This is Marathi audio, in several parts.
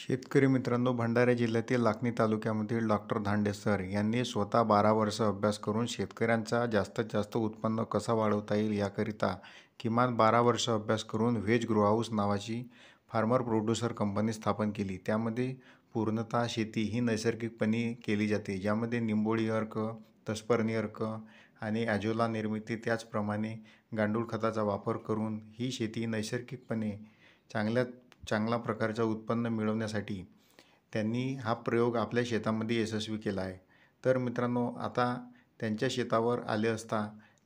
शेतकरी मित्रांनो, भंडारा जिल्ह्यातील लाखनी तालुक्यामधील डॉक्टर धांडे सर यांनी स्वतः 12 वर्ष अभ्यास करून शेतकऱ्यांचा जास्तीत जास्त उत्पन्न कसा वाढवता येईल याकरिता किमान 12 वर्ष अभ्यास करून व्हेज ग्रो हाऊस नावाची फार्मर प्रोड्युसर कंपनी स्थापन केली। त्यामध्ये पूर्णतः शेती ही नैसर्गिकपणे केली जाते, ज्यामध्ये निंबोळी अर्क, तस्परणी अर्क आणि ॲझोला निर्मिती, त्याचप्रमाणे गांडूळ खताचा वापर करून ही शेती नैसर्गिकपणे चांगला प्रकारचं उत्पन्न मिळवण्यासाठी त्यांनी हा प्रयोग आपल्या शेतामध्ये यशस्वी केला आहे। तर मित्रांनो, आता त्यांच्या शेतावर आले असता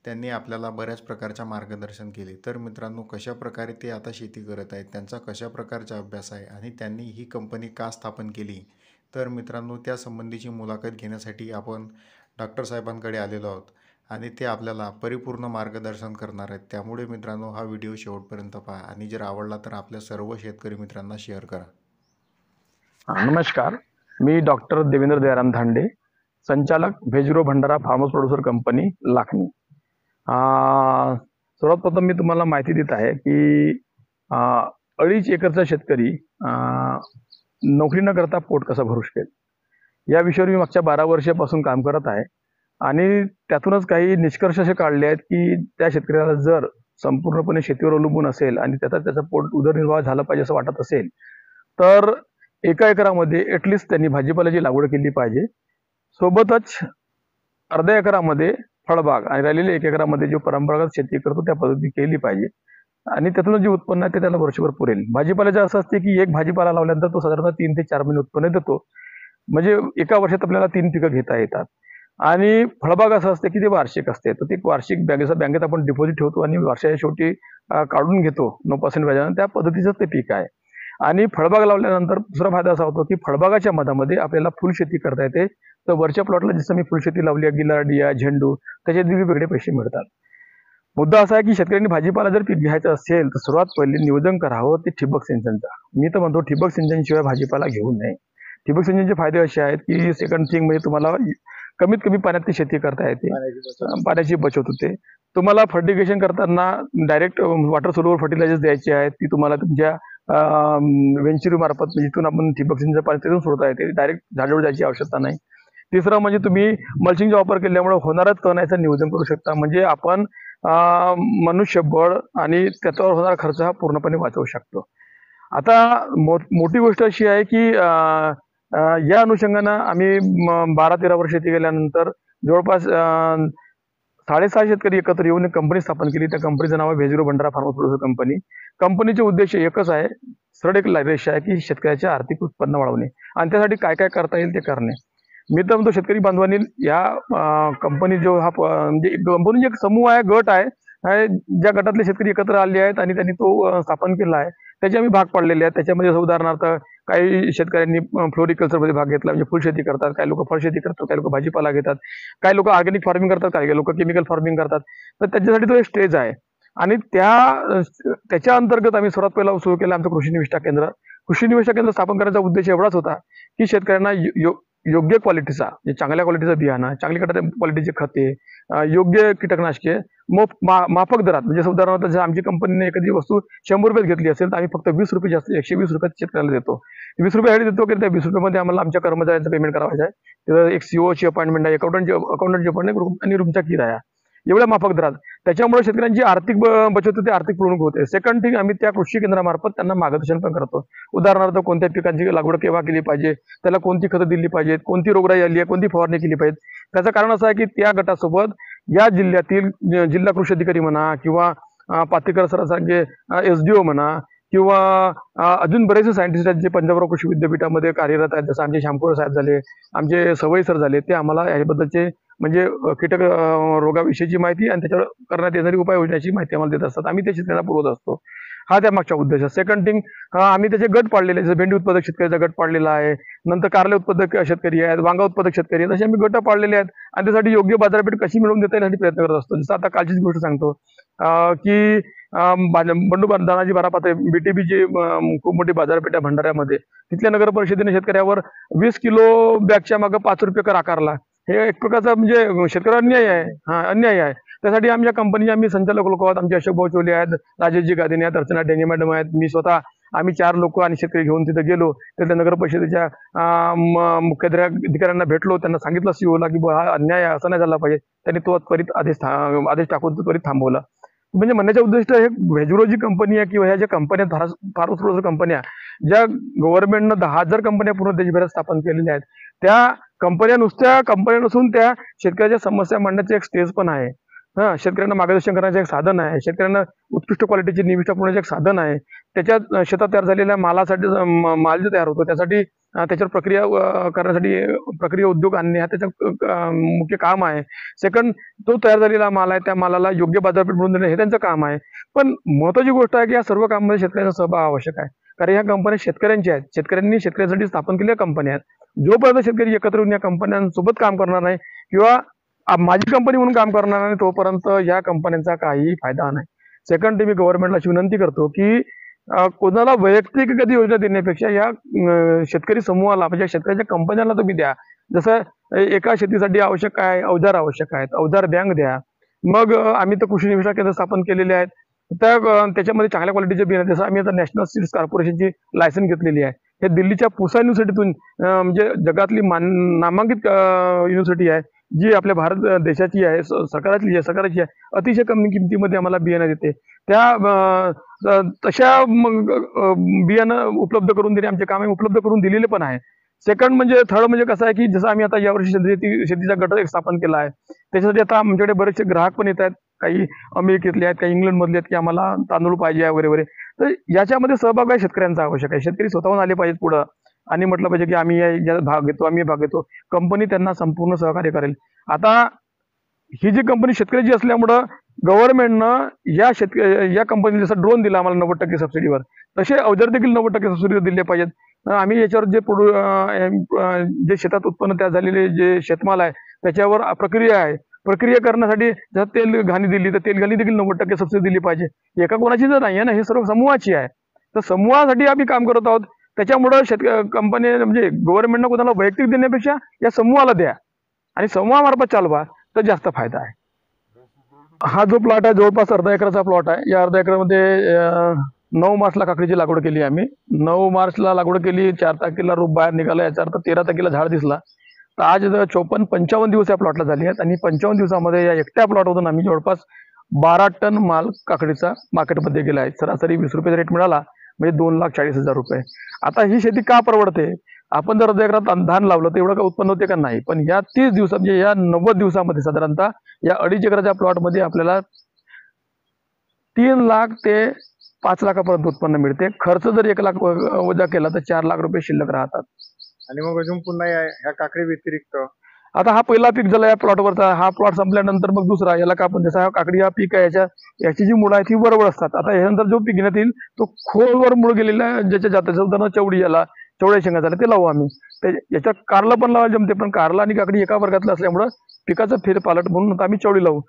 त्यांनी आपल्याला बऱ्याच प्रकारच्या मार्गदर्शन केले। तर मित्रांनो, कशा प्रकारे ते आता शेती करत आहेत, त्यांचा कशा प्रकारचा अभ्यास आहे आणि त्यांनी ही कंपनी का स्थापन केली, तर मित्रांनो त्या संबंधीची मुलाखत घेण्यासाठी आपण डॉक्टर साहेबांकडे आलेलो आहोत आणि ते आपल्याला परिपूर्ण मार्गदर्शन करणार आहेत। त्यामुळे मित्रांनो, हा व्हिडिओ शेवटपर्यंत पहा आणि जर आवडला तर आपल्या सर्व शेतकरी मित्रांना शेअर करा। नमस्कार, मी डॉक्टर देवेंद्र दयाराम धांडे, संचालक veg grow Bhandara farmers producer company Lakhni. सर्वात प्रथम मी तुम्हाला माहिती देत आहे की 2.5 एकरचा शेतकरी नोकरी न करता पोट कसा भरू शकेल या विषयावर मी मागच्या 12 वर्षापासून काम करत आहे आणि त्यातूनच काही निष्कर्ष असे काढले आहेत की त्या शेतकऱ्याला जर संपूर्णपणे शेतीवर अवलंबून असेल आणि त्याचा पोट उदरनिर्वाह झाला पाहिजे असं वाटत असेल तर 1 एकरामध्ये ॲटलिस्ट त्यांनी भाजीपाल्याची लागवड केली पाहिजे, सोबतच अर्ध्या एकरामध्ये फळबाग आणि राहिलेल्या 1 एकरामध्ये जो परंपरागत शेती करतो त्या पद्धती केली पाहिजे आणि त्यातून जे उत्पन्न आहे ते त्याला वर्षभर पुरेल। भाजीपाल्याचं असं असते की एक भाजीपाला लावल्यानंतर तो साधारणतः 3 ते 4 महिने उत्पन्न देतो, म्हणजे एका वर्षात आपल्याला 3 पिकं घेता येतात। आणि फळबाग असं असते की ते वार्षिक असते, तर ते वार्षिक बँकेत आपण डिपॉझिट ठेवतो आणि वर्षाच्या शेवटी काढून घेतो 9% व्याजाने, त्या पद्धतीचं ते पीक आहे। आणि फळबाग लावल्यानंतर दुसरा फायदा असा होतो की फळबागाच्या मधामध्ये आपल्याला फुलशेती करता येते। तर वरच्या प्लॉटला जसं मी फुलशेती लावली आहे, गिलार्डिया, झेंडू, त्याचे वेगवेगळे पैसे मिळतात। मुद्दा असा आहे की शेतकऱ्यांनी भाजीपाला जर पीक घ्यायचं असेल तर सर्वात पहिले नियोजन करावं ते ठिबक सिंचनचा। मी तर म्हणतो ठिबक सिंचनशिवाय भाजीपाला घेऊ नये। ठिबक सिंचनचे फायदे असे आहेत की सेकंड थिंग म्हणजे तुम्हाला कमीत कमी पाण्यात ती शेती करता येते, पाण्याची बचत होते। तुम्हाला फर्टिगेशन करताना डायरेक्ट वॉटर सोल्युबल फर्टिलायझर्स द्यायचे आहेत, ती तुम्हाला तुमच्या वेंचुरी मार्फत, जिथून आपण ठिबक सिंचन पाणी तिथून सोडता येते, डायरेक्ट झाडावर जायची आवश्यकता नाही। तिसरं म्हणजे तुम्ही मल्चिंगचा वापर केल्यामुळे होणारा तण याचं नियोजन करू शकता, म्हणजे आपण मनुष्यबळ आणि त्याच्यावर होणारा खर्च हा पूर्णपणे वाचवू शकतो। आता मोठी गोष्ट अशी आहे की या अनुषंगानं आम्ही 12-13 वर्ष शेती केल्यानंतर जवळपास 6.5 शेतकरी एकत्र येऊन एक कंपनी स्थापन केली। त्या कंपनीचं नाव आहे veg grow Bhandara farmers producer company. कंपनीचे उद्देश एकच आहे, सरळ एक रेषा आहे की शेतकऱ्याचे आर्थिक उत्पन्न वाढवणे आणि त्यासाठी काय काय करता येईल ते करणे। मी तर म्हणतो शेतकरी बांधवांनी या कंपनी जो हा म्हणजे कंपनी एक समूह आहे, गट आहे, ज्या गटातले शेतकरी एकत्र आले आहेत आणि त्यांनी तो स्थापन केला आहे, त्याचे आम्ही भाग पाडलेले आहेत। त्याच्यामध्ये उदाहरणार्थ काही शेतकऱ्यांनी फ्लोरिकल्चरमध्ये भाग घेतला, म्हणजे फुलशेती करतात, काही लोक फळशेती करतात, काही लोक भाजीपाला घेतात, काही लोक ऑर्गॅनिक फार्मिंग करतात, काही लोक केमिकल फार्मिंग करतात। तर त्याच्यासाठी तो एक स्टेज आहे आणि त्याच्या अंतर्गत आम्ही सर्वात पहिला सुरू केला आमचं कृषी निविष्ठा केंद्र। कृषी निविष्ठा केंद्र स्थापन करायचा उद्देश एवढाच होता की शेतकऱ्यांना योग्य क्वालिटीचा, म्हणजे चांगल्या क्वालिटीचं बियाणं, चांगल्या क्वालिटीचे खते, योग्य कीटकनाशके माफक दरात, म्हणजे उदाहरणार्थ जर आमची कंपनीने एखादी वस्तू 100 रुपयात घेतली असेल तर आम्ही फक्त 20 रुपये जास्त 120 रुपयात शेतकऱ्याला देतो। 20 रुपयासाठी देतो की त्या 20 रुपयामध्ये आम्हाला आमच्या कर्मचाऱ्यांचं पेमेंट करायचं आहे, तिथं एक सीओची अपॉइंटमेंट आहे, अकाउंटंटची अपॉइंटमेंट आणि रूमचा किराया, एवढ्या माफक दरात। त्याच्यामुळे शेतकऱ्यांची आर्थिक बचत होते, आर्थिक पूर्ण होते। सेकंड थिंग, आम्ही त्या कृषी केंद्रामार्फत त्यांना मार्गदर्शन पण करतो। उदाहरणार्थ कोणत्या पिकांची लागवड केव्हा केली पाहिजे, त्याला कोणती खतं दिली पाहिजेत, कोणती रोगराई आली आहे, कोणती फवारणी केली पाहिजे। त्याचं कारण असं आहे की त्या गटासोबत या जिल्ह्यातील जिल्हा कृषी अधिकारी म्हणा किंवा पातेकर सरांसारखे SDO म्हणा किंवा अजून बरेचसे सायंटिस्ट आहेत जे पंजाबराव कृषी विद्यापीठामध्ये कार्यरत आहेत, जसं आमचे श्यामकुमार साहेब झाले, आमचे सवई सर झाले, ते आम्हाला याबद्दलचे म्हणजे कीटक रोगाविषयीची माहिती आणि त्याच्यावर करण्यात येणारी उपाययोजनाची माहिती आम्हाला देत असतात। आम्ही त्या शेतकऱ्यांना पुरवत असतो, हा त्या मागचा उद्देश आहे। सेकंड थिंग, आम्ही त्याचे गट पाडलेले, जसं भेंडी उत्पादक शेतकऱ्याचा गट पाडलेला आहे, नंतर कारले उत्पादक शेतकरी आहेत, वांगा उत्पादक शेतकरी आहेत, असे आम्ही गट पाडलेले आहेत आणि त्यासाठी योग्य बाजारपेठ कशी मिळवून देता येईल यासाठी प्रयत्न करत असतो। जसं आता कालचीच गोष्ट सांगतो की बंडू दानाजी बारापात्रे BTB ची खूप मोठी बाजारपेठ आहे भंडाऱ्यामध्ये, तिथल्या नगर परिषदेने शेतकऱ्यावर 20 किलो बॅगच्या मागे 5 रुपये कर आकारला। हे एक प्रकारचा म्हणजे शेतकऱ्यावर अन्याय आहे, अन्याय आहे। त्यासाठी आमच्या कंपनीचे आम्ही संचालक लोक आहोत, आमचे अशोक भाऊ चोले आहेत, राजेशजी गादिने आहेत, अर्चना डेंगे मॅडम आहेत, मी स्वतः आम्ही 4 लोक आणि शेतकरी घेऊन तिथे गेलो. तिथे नगर परिषदेच्या मुख्याधिकाऱ्यांना भेटलो. त्यांना सांगितलं सीओला की बुवा हा अन्याय आहे, असं नाही झाला पाहिजे. त्यांनी तो त्वरित आदेश टाकून तो त्वरित थांबवला. म्हणजे म्हणण्याचं उद्दिष्ट हे व्हेजरो जी कंपनी आहे किंवा ह्या ज्या कंपन्या फार उत्कृष्ट कंपन्या ज्या गव्हर्नमेंटनं 10,000 कंपन्या पूर्ण देशभरात स्थापन केलेल्या आहेत, त्या कंपन्या नुसत्या कंपन्या नसून त्या शेतकऱ्याच्या समस्या मांडण्याचे एक स्टेज पण आहे. शेतकऱ्यांना मार्गदर्शन करण्याचे एक साधन आहे. शेतकऱ्यांना उत्कृष्ट क्वालिटीची निविष्ठा पुरवण्याचे एक साधन आहे. त्याच्यात शेतात तयार झालेल्या मालासाठी माल जे तयार होतो त्यासाठी त्याच्यावर प्रक्रिया करण्यासाठी प्रक्रिया उद्योग आणणे हा त्याचं मुख्य काम आहे. सेकंड, तो तयार झालेला माल आहे त्या मालाला योग्य बाजारपेठ मिळवून देणे हे त्यांचं काम आहे. पण महत्त्वाची गोष्ट आहे की या सर्व कामामध्ये शेतकऱ्यांचा सहभाग आवश्यक आहे. कारण ह्या कंपन्या शेतकऱ्यांच्या आहेत. शेतकऱ्यांनी शेतकऱ्यांसाठी स्थापन केलेल्या कंपन्या आहेत. जोपर्यंत शेतकरी एकत्र येऊन या कंपन्यांसोबत काम करणार नाही किंवा माझी कंपनी म्हणून काम करणार नाही तोपर्यंत या कंपन्यांचा काही फायदा नाही. सेकंड, मी गव्हर्नमेंटला अशी विनंती करतो की कोणाला वैयक्तिक कधी योजना देण्यापेक्षा या शेतकरी समूहाला म्हणजे शेतकऱ्याच्या कंपन्यांना तुम्ही द्या. जसं एका शेतीसाठी आवश्यक आहे अवजार आवश्यक आहेत, अवजार बँक द्या. मग आम्ही तर कृषी निविष्ठा केंद्र स्थापन केलेले आहेत. त्याच्यामध्ये चांगल्या क्वालिटीचे बियाणे, जसं आम्ही आता नॅशनल सीड्स कॉर्पोरेशनची लायसन घेतलेली आहे. हे दिल्लीच्या पुसा युनिव्हर्सिटीतून म्हणजे जगातली नामांकित युनिव्हर्सिटी आहे जी आपल्या भारत देशाची आहे, सरकारची आहे. अतिशय कमी किमतीमध्ये आम्हाला बियाणं देते. तशा मग बियाणं उपलब्ध करून देणे आमचे काम आहे, उपलब्ध करून दिलेले पण आहे. थर्ड म्हणजे कसं आहे की जसं आम्ही आता यावर्षी शेतीचा गट एक स्थापन केला आहे. त्याच्यासाठी आता आमच्याकडे बरेचसे ग्राहक पण येत आहेत. काही अमेरिकेतले आहेत, काही इंग्लंडमधले आहेत की आम्हाला तांदूळ पाहिजे वगैरे वगैरे. तर याच्यामध्ये सहभाग आहे शेतकऱ्यांचा आवश्यक आहे. शेतकरी स्वतःहून आले पाहिजेत पुढं आणि म्हटलं पाहिजे की आम्ही यात भाग घेतो, आम्ही भाग घेतो. कंपनी त्यांना संपूर्ण सहकार्य करेल. आता ही जी कंपनी शेतकऱ्याची असल्यामुळं गव्हर्नमेंटनं या कंपनीला जसं ड्रोन दिला आम्हाला 90% सबसिडीवर, तसे अवजार देखील 90% सबसिडीवर दिले पाहिजेत. आम्ही याच्यावर जे शेतात उत्पन्न तयार झालेले जे शेतमाल आहे त्याच्यावर प्रक्रिया आहे. प्रक्रिया करण्यासाठी जर तेल घाणी दिली तर तेल घाणी देखील 90% सबसिडी दिली पाहिजे. एका कोणाची जर नाही आहे ना, हे सर्व समूहाची आहे. तर समूहासाठी आम्ही काम करत आहोत. त्याच्यामुळं कंपनी म्हणजे गव्हर्नमेंटनं कोणाला वैयक्तिक देण्यापेक्षा या समूहाला द्या आणि समूहामार्फत चालवा तर जास्त फायदा आहे. हा जो प्लॉट आहे जवळपास अर्धा एकराचा प्लॉट आहे. या अर्धा एकरामध्ये 9 मार्चला काकडीची लागवड केली आम्ही. 9 मार्चला लागवड केली, 4 तारखेला रोप बाहेर निघाला, याचा अर्थ 13 तारखेला झाड दिसला. तर आज 54-55 दिवस या प्लॉटला झाले आहेत आणि 55 दिवसामध्ये या एकट्या प्लॉटमधून आम्ही जवळपास 12 टन माल काकडीचा मार्केटमध्ये गेला आहे. सरासरी 20 रुपयाचा रेट मिळाला म्हणजे 2,40,000 रुपये. आता ही शेती का परवडते? आपण जर अर्ध्या एकरात धान लावलं तर एवढं काय उत्पन्न होते का? नाही. पण या 30 दिवसात म्हणजे या 90 दिवसामध्ये साधारणतः या 2.5 एकराच्या प्लॉटमध्ये आपल्याला 3 लाख ते 5 लाखापर्यंत उत्पन्न मिळते. खर्च जर 1 लाख वजा केला तर 4 लाख रुपये शिल्लक राहतात. आणि मग अजून पुन्हा ह्या काकडी व्यतिरिक्त आता हा पहिला पीक झाला या प्लॉटवरचा. हा प्लॉट संपल्यानंतर मग दुसरा, याला का आपण जसा काकडी हा पीक आहे याची जी मुळं आहे ती वरवळ असतात. आता यानंतर जो पीक घेण्यात येईल तो खोलवर मुळ गेलेला ज्याच्या जातीचं उदाहरण चवडी, याला चवड्या शेंगा झाल्या ते लावू आम्ही. याच्यात कारला पण लावायला जमते, पण कारला आणि काकडी एका वर्गातलं असल्यामुळं पिकाचं फेरपालट म्हणून आता आम्ही चवडी लावू.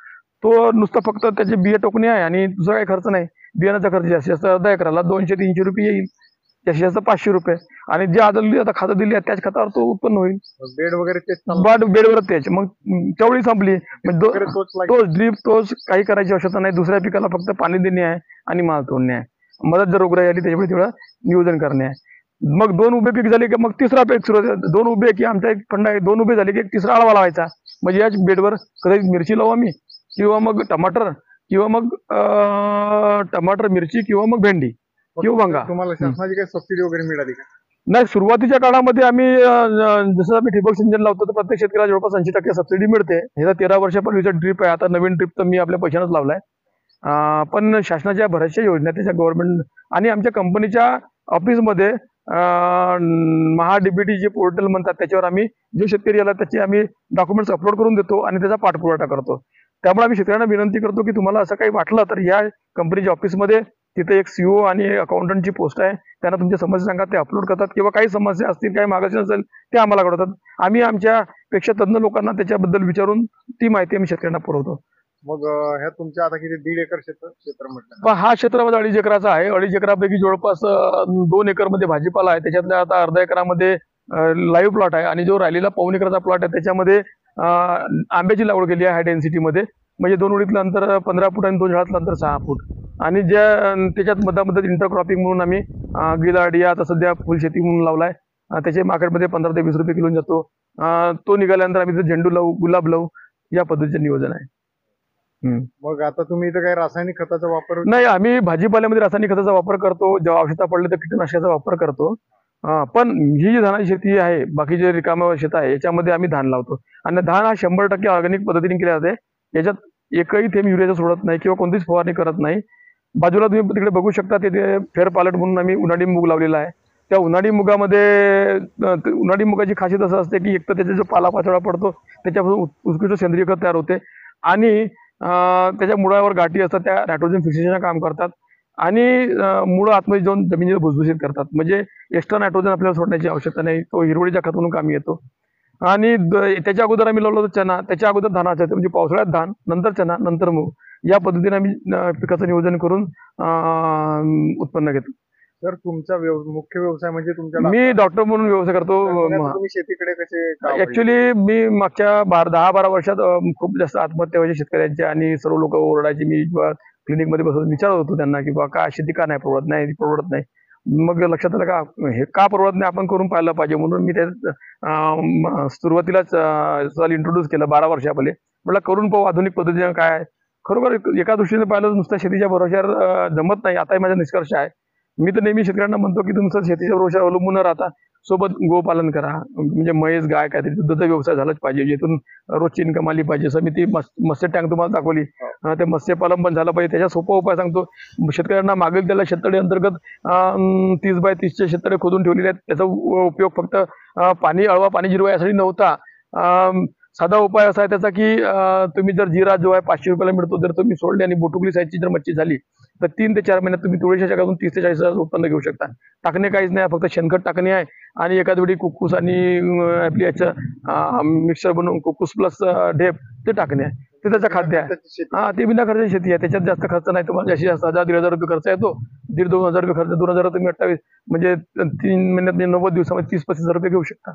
तो नुसतं फक्त त्याचे बिया टोकणे आहे आणि दुसरा काही खर्च नाही. बियाण्याचा खर्च जास्तीत जास्त अर्धा एकराला 200-300 रुपये येईल, जास्तीत जास्त 500 रुपये. आणि जे आदळली आता खातं दिली त्याच खतावर तो उत्पन्न होईल. बेड वगैरे तेच बेडवर त्याच मग चवळी संपली म्हणजे तोच ड्रीप, तोच काही करायची आवश्यकता नाही. दुसऱ्या पिकाला फक्त पाणी देणे आहे आणि माल तोडणे आहे. मदत जर रोगराई आली त्याच्यामुळे तेवढं नियोजन करणे आहे. मग 2 उभे पीक झाले की मग तिसरा पीक सुरू होते. 2 उभे की आमचा एक फंड आहे, 2 उभे झाले की एक तिसरा आळवा लावायचा. म्हणजे याच बेडवर कधी मिरची लावू आम्ही किंवा मग टमाटर किंवा मग टमाटर, मिरची किंवा मग भेंडी किंवा वांगा. तुम्हाला शासनाची काही सबसिडी वगैरे मिळाली का? नाही, सुरुवातीच्या काळामध्ये आम्ही जसं आम्ही ठिबक सिंचन लावतो तर प्रत्येक शेतकऱ्याला जवळपास 80% सबसिडी मिळते. ह्याचा 13 वर्षापूर्वीचा ड्रीप आहे. आता नवीन ड्रीप तर मी आपल्या पैशानंच लावलाय. पण शासनाच्या बऱ्याचशा योजना त्याच्या गव्हर्नमेंट आणि आमच्या कंपनीच्या ऑफिसमध्ये महाडीबीटी जे पोर्टल म्हणतात त्याच्यावर आम्ही जो शेतकरी आला त्याचे आम्ही डॉक्युमेंट्स अपलोड करून देतो आणि त्याचा पाठपुरावा करतो. त्यामुळे आम्ही शेतकऱ्यांना विनंती करतो की तुम्हाला असं काही वाटलं तर या कंपनीच्या ऑफिसमध्ये तिथे एक सीओ आणि अकाउंटंटची पोस्ट आहे. त्यांना तुमच्या समस्या सांगा, ते अपलोड करतात किंवा काही समस्या असतील, काही मागायचे असेल ते आम्हाला कळवतात. आम्ही आमच्या पेक्षा तज्ञ लोकांना त्याच्याबद्दल विचारून ती माहिती आम्ही शेतकऱ्यांना पुरवतो. मग ह्या तुमच्या आता किती 1.5 एकर क्षेत्र म्हटलं? पण हा क्षेत्रामध्ये 2.5 एकराचा आहे. 2.5 एकरापैकी जवळपास 2 एकरमध्ये भाजीपाला आहे. त्याच्यातल्या आता अर्धा एकरामध्ये लाईव्ह प्लॉट आहे आणि जो राहिलेला 1.25 एकराचा प्लॉट आहे त्याच्यामध्ये आंब्याची लागवड केली आहे हाय डेन्सिटीमध्ये. म्हणजे 2 ओळीतलं अंतर 15 फूट आणि 2 झाडातलं अंतर 6 फूट. आणि त्याच्यात मधामधात इंटरक्रॉपिंग म्हणून आम्ही गिलाडी आता सध्या फुलशेती म्हणून लावलाय. त्याचे मार्केटमध्ये 15 ते 20 रुपये किलो जातो. तो निघाल्यानंतर आम्ही ते झेंडू लावू, गुलाब लावू, या पद्धतीचे नियोजन आहे. मग आता तुम्ही इथं काही रासायनिक खताचा वापर नाही, आम्ही भाजीपाल्यामध्ये रासायनिक खताचा वापर करतो. जेव्हा आवश्यकता पडली तर कीटकनाशकाचा वापर करतो. पण ही जी धानाची शेती आहे, बाकीचे रिकामं शेत आहे, याच्यामध्ये आम्ही धान लावतो. आणि धान हा 100% ऑर्गॅनिक पद्धतीने केला जाते. याच्यात एकही थेंब युरियाचा सोडत नाही किंवा कोणतीच फवारणी करत नाही. बाजूला तुम्ही तिकडे बघू शकता, तिथे फेरपालट म्हणून आम्ही उन्हाळी मूग लावलेला आहे. त्या उन्हाळी मुगामध्ये उन्हाळी मुगाची खासियत असं असते की एक तर त्याचा जो पालापाचोळा पडतो त्याच्यापासून उत्कृष्ट सेंद्रिय खत तयार होते आणि त्याच्या मुळावर गाठी असतात, त्या नायट्रोजन फिक्सेशनचं काम करतात आणि मुळं आतमध्ये जाऊन जमिनीला भुसभुशीत करतात. म्हणजे एक्स्ट्रा नायट्रोजन आपल्याला सोडण्याची आवश्यकता नाही. तो हिरवळीच्या खत म्हणून कामी येतो. आणि त्याच्या अगोदर आम्ही लावलं होतं चना, त्याच्या अगोदर धानाचं, म्हणजे पावसाळ्यात धान, नंतर चना, नंतर मूग, या पद्धतीने आम्ही पिकाचं नियोजन करून उत्पन्न घेतो. तर तुमचा मुख्य व्यवसाय म्हणजे तुमच्या मी डॉक्टर म्हणून व्यवसाय करतो. तुम्ही शेतीकडे कसे ऍक्च्युली मी मागच्या 10-12 वर्षात खूप जास्त आत्महत्या व्हायच्या शेतकऱ्यांच्या आणि सर्व लोक ओरडायचे. मी जेव्हा क्लिनिकमध्ये बसून विचारत होतो त्यांना की बा का शेती का नाही परवडत नाही. मग लक्षात आलं का हे का परवडत नाही, आपण करून पाहिलं पाहिजे. म्हणून मी त्या सुरुवातीलाच इंट्रोड्यूस केलं 12 वर्षापहिले. म्हटलं करून पाहू आधुनिक पद्धतीने काय आहे. खरोखर एका दृष्टीने पाहिलं तर नुसत्या शेतीच्या भरोश्यावर जमत नाही. आताही माझा निष्कर्ष आहे. मी तर नेहमी शेतकऱ्यांना म्हणतो की तुमचं शेतीच्या भरोश्यावर अवलंबून न राहता सोबत गोपालन करा. म्हणजे म्हैस, गाय, काहीतरी दुधाचा व्यवसाय झालाच पाहिजे, ज्यातून रोजची इन्कम आली पाहिजे. जसं मी ती मत्स्य टँक तुम्हाला दाखवली, ते मत्स्यपालन पण झालं पाहिजे. त्याच्या सोपा उपाय सांगतो. शेतकऱ्यांना मागेल त्याला शेततळे अंतर्गत 30 बाय 30चे शेततळे खोदून ठेवलेले आहेत. त्याचा उपयोग फक्त पाणी जिरवा यासाठी नव्हता. साधा उपाय असा आहे त्याचा की तुम्ही जर जिरा जो आहे 500 रुपयाला मिळतो, जर तुम्ही सोडले आणि बोटुकली साईजची जर मच्छी झाली तर 3 ते 4 महिन्यात तुम्ही तुळशीच्या शेतातून 30 ते 40 हजार उत्पन्न घेऊ शकता. टाकणे काहीच नाही, फक्त शेणखत टाकणे आहे आणि एखाद वेळी कुक्कुस आणि आपली याचं मिक्सर बनवून कुक्कुस प्लस ढेप ते टाकणे आहे. ते त्याचं खाद्य आहे. ते बिना खर्चाची शेती आहे. त्याच्यात जास्त खर्च नाही. तुम्हाला जास्तीत जास्त 1000-1500 रुपये खर्च येतो. 1,500-2,000 रुपये खर्च, 2,000 तुम्ही 28 म्हणजे 3 महिन्यात 90 दिवसामध्ये 30-35 हजार रुपये घेऊ शकता.